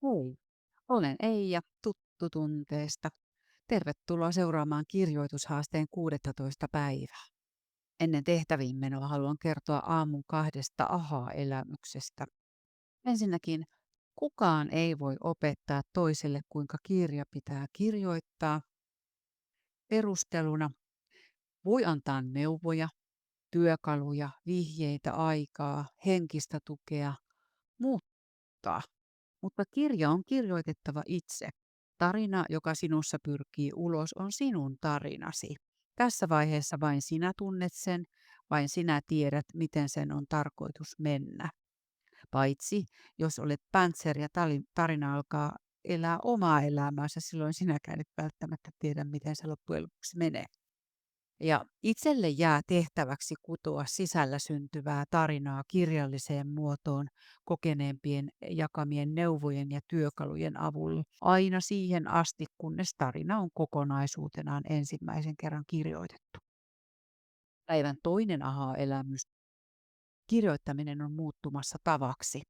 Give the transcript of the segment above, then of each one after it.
Hei, olen Eija tuttu tunteesta. Tervetuloa seuraamaan kirjoitushaasteen 16 päivää. Ennen tehtäviin menoa haluan kertoa aamun kahdesta ahaa-elämyksestä. Ensinnäkin, kukaan ei voi opettaa toiselle, kuinka kirja pitää kirjoittaa. Perusteluna voi antaa neuvoja, työkaluja, vihjeitä, aikaa, henkistä tukea, muuttaa. Mutta kirja on kirjoitettava itse. Tarina, joka sinussa pyrkii ulos, on sinun tarinasi. Tässä vaiheessa vain sinä tunnet sen, vain sinä tiedät, miten sen on tarkoitus mennä. Paitsi, jos olet pantser ja tarina alkaa elää omaa elämäänsä, silloin sinäkään et välttämättä tiedä, miten se loppujen lopuksi menee. Ja itselle jää tehtäväksi kutoa sisällä syntyvää tarinaa kirjalliseen muotoon kokeneempien jakamien neuvojen ja työkalujen avulla aina siihen asti, kunnes tarina on kokonaisuutenaan ensimmäisen kerran kirjoitettu. Päivän toinen aha-elämys. Kirjoittaminen on muuttumassa tavaksi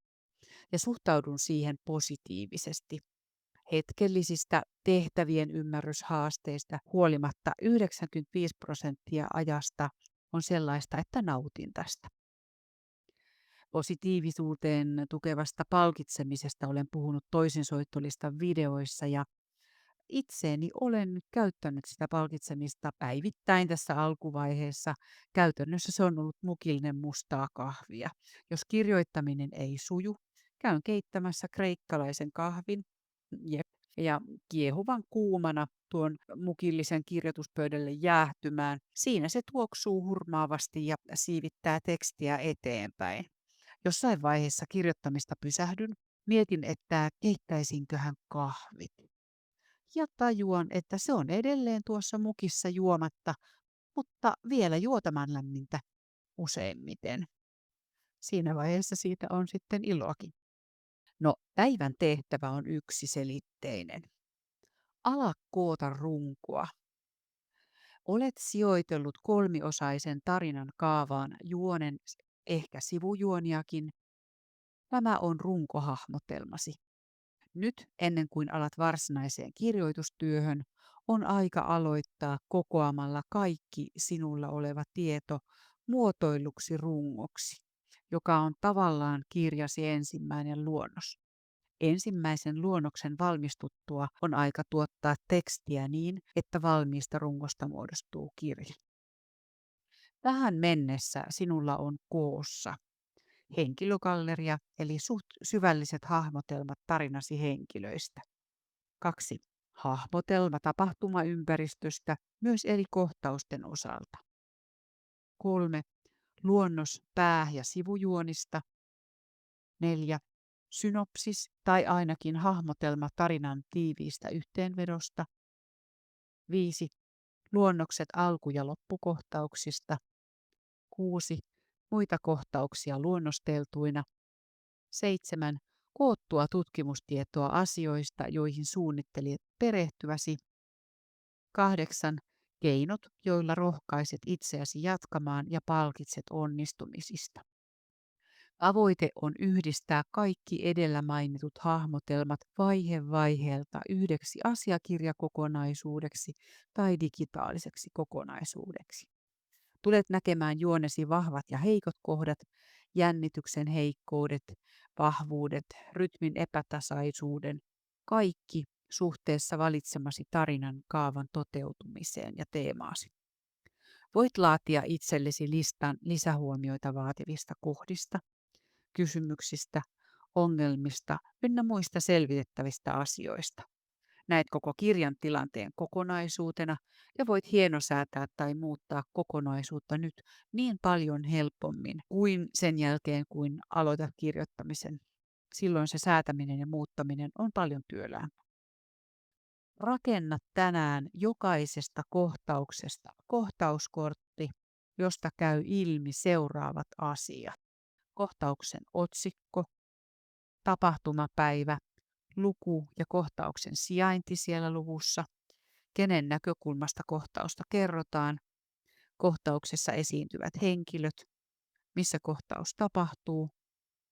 ja suhtaudun siihen positiivisesti. Hetkellisistä tehtävien ymmärryshaasteista huolimatta 95% ajasta on sellaista, että nautin tästä. Positiivisuuteen tukevasta palkitsemisesta olen puhunut toisinsoittolistan videoissa ja itseeni olen käyttänyt sitä palkitsemista päivittäin tässä alkuvaiheessa. Käytännössä se on ollut mukillinen mustaa kahvia. Jos kirjoittaminen ei suju, käyn keittämässä kreikkalaisen kahvin. Jep. Ja kiehuvan kuumana tuon mukillisen kirjoituspöydälle jäähtymään. Siinä se tuoksuu hurmaavasti ja siivittää tekstiä eteenpäin. Jossain vaiheessa kirjoittamista pysähdyn, mietin, että keittäisinköhän kahvit. Ja tajuan, että se on edelleen tuossa mukissa juomatta, mutta vielä juotaman lämmintä useimmiten. Siinä vaiheessa siitä on sitten iloakin. No, päivän tehtävä on yksiselitteinen. Ala koota runkoa. Olet sijoitellut kolmiosaisen tarinan kaavaan juonen, ehkä sivujuoniakin. Tämä on runkohahmotelmasi. Nyt, ennen kuin alat varsinaiseen kirjoitustyöhön, on aika aloittaa kokoamalla kaikki sinulla oleva tieto muotoilluksi rungoksi, joka on tavallaan kirjasi ensimmäinen luonnos. Ensimmäisen luonnoksen valmistuttua on aika tuottaa tekstiä niin, että valmiista rungosta muodostuu kirja. Tähän mennessä sinulla on koossa henkilögalleria, eli suht syvälliset hahmotelmat tarinasi henkilöistä. 2. Hahmotelma tapahtumaympäristöstä myös eri kohtausten osalta. 3. Luonnos pää- ja sivujuonista. 4. Synopsis tai ainakin hahmotelma tarinan tiiviistä yhteenvedosta. 5. Luonnokset alku- ja loppukohtauksista. 6. Muita kohtauksia luonnosteltuina. 7. Koottua tutkimustietoa asioista, joihin suunnittelit perehtyväsi. 8. Keinot, joilla rohkaiset itseäsi jatkamaan ja palkitset onnistumisista. Tavoite on yhdistää kaikki edellä mainitut hahmotelmat vaihe vaiheelta yhdeksi asiakirjakokonaisuudeksi tai digitaaliseksi kokonaisuudeksi. Tulet näkemään juonesi vahvat ja heikot kohdat, jännityksen heikkoudet, vahvuudet, rytmin epätasaisuuden, kaikki suhteessa valitsemasi tarinan kaavan toteutumiseen ja teemaasi. Voit laatia itsellesi listan lisähuomioita vaativista kohdista, kysymyksistä, ongelmista ynnä muista selvitettävistä asioista. Näet koko kirjan tilanteen kokonaisuutena ja voit hienosäätää tai muuttaa kokonaisuutta nyt niin paljon helpommin kuin sen jälkeen, kun aloitat kirjoittamisen. Silloin se säätäminen ja muuttaminen on paljon työläämpää. Rakenna tänään jokaisesta kohtauksesta kohtauskortti, josta käy ilmi seuraavat asiat. Kohtauksen otsikko, tapahtumapäivä, luku ja kohtauksen sijainti siellä luvussa, kenen näkökulmasta kohtausta kerrotaan, kohtauksessa esiintyvät henkilöt, missä kohtaus tapahtuu,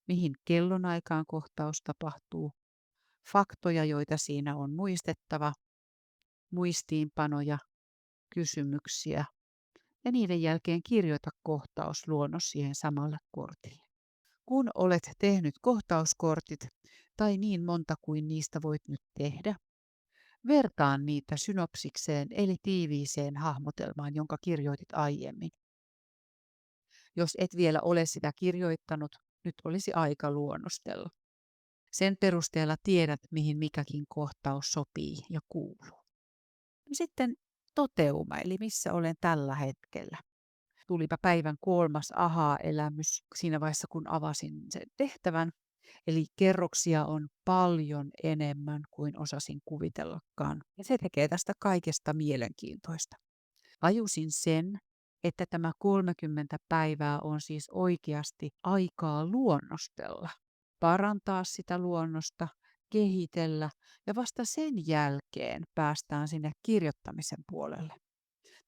mihin kellonaikaan kohtaus tapahtuu, faktoja, joita siinä on muistettava, muistiinpanoja, kysymyksiä ja niiden jälkeen kirjoita kohtausluonnos siihen samalle kortille. Kun olet tehnyt kohtauskortit tai niin monta kuin niistä voit nyt tehdä, vertaan niitä synopsikseen eli tiiviiseen hahmotelmaan, jonka kirjoitit aiemmin. Jos et vielä ole sitä kirjoittanut, nyt olisi aika luonnostella. Sen perusteella tiedät, mihin mikäkin kohtaus sopii ja kuuluu. Sitten toteuma, eli missä olen tällä hetkellä. Tulipa päivän 3. ahaa-elämys siinä vaiheessa, kun avasin sen tehtävän. Eli kerroksia on paljon enemmän kuin osasin kuvitellakaan. Ja se tekee tästä kaikesta mielenkiintoista. Tajusin sen, että tämä 30 päivää on siis oikeasti aikaa luonnostella, parantaa sitä luonnosta, kehitellä ja vasta sen jälkeen päästään sinne kirjoittamisen puolelle.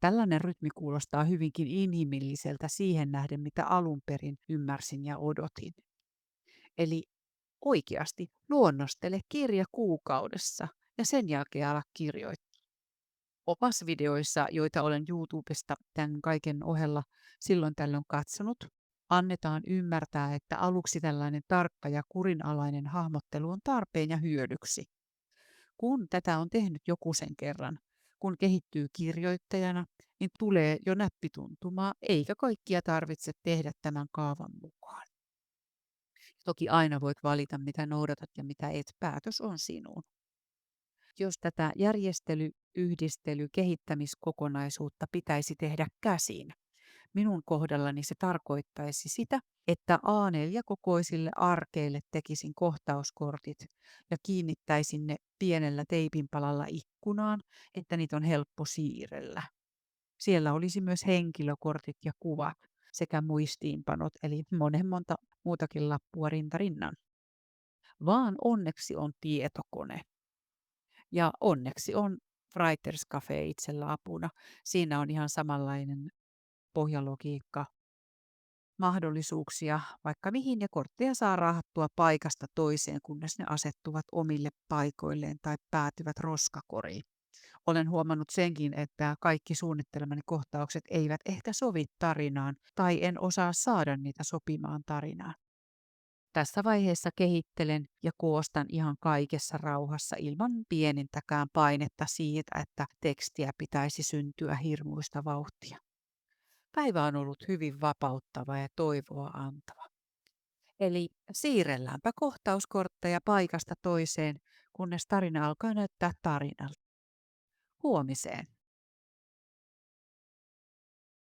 Tällainen rytmi kuulostaa hyvinkin inhimilliseltä siihen nähden, mitä alun perin ymmärsin ja odotin. Eli oikeasti luonnostele kirja kuukaudessa ja sen jälkeen ala kirjoittaa. Opasvideoissa, joita olen YouTubesta tämän kaiken ohella silloin tällöin katsonut, annetaan ymmärtää, että aluksi tällainen tarkka ja kurinalainen hahmottelu on tarpeen ja hyödyksi. Kun tätä on tehnyt joku sen kerran, kun kehittyy kirjoittajana, niin tulee jo näppituntumaa, eikä kaikkia tarvitse tehdä tämän kaavan mukaan. Toki aina voit valita, mitä noudatat ja mitä et. Päätös on sinun. Jos tätä järjestely-, yhdistely-, kehittämiskokonaisuutta pitäisi tehdä käsin, minun kohdallani se tarkoittaisi sitä, että A4-kokoisille arkeille tekisin kohtauskortit ja kiinnittäisin ne pienellä teipinpalalla ikkunaan, että niitä on helppo siirrellä. Siellä olisi myös henkilökortit ja kuvat sekä muistiinpanot, eli monta muutakin lappua rinta rinnan. Vaan onneksi on tietokone. Ja onneksi on Writers Cafe itsellä apuna. Siinä on ihan samanlainen pohjalogiikka, mahdollisuuksia vaikka mihin, ja kortteja saa raahattua paikasta toiseen, kunnes ne asettuvat omille paikoilleen tai päätyvät roskakoriin. Olen huomannut senkin, että kaikki suunnittelemani kohtaukset eivät ehkä sovi tarinaan tai en osaa saada niitä sopimaan tarinaan. Tässä vaiheessa kehittelen ja koostan ihan kaikessa rauhassa ilman pienintäkään painetta siitä, että tekstiä pitäisi syntyä hirmuista vauhtia. Päivä on ollut hyvin vapauttava ja toivoa antava. Eli siirrelläänpä kohtauskortteja paikasta toiseen, kunnes tarina alkaa näyttää tarinalta. Huomiseen.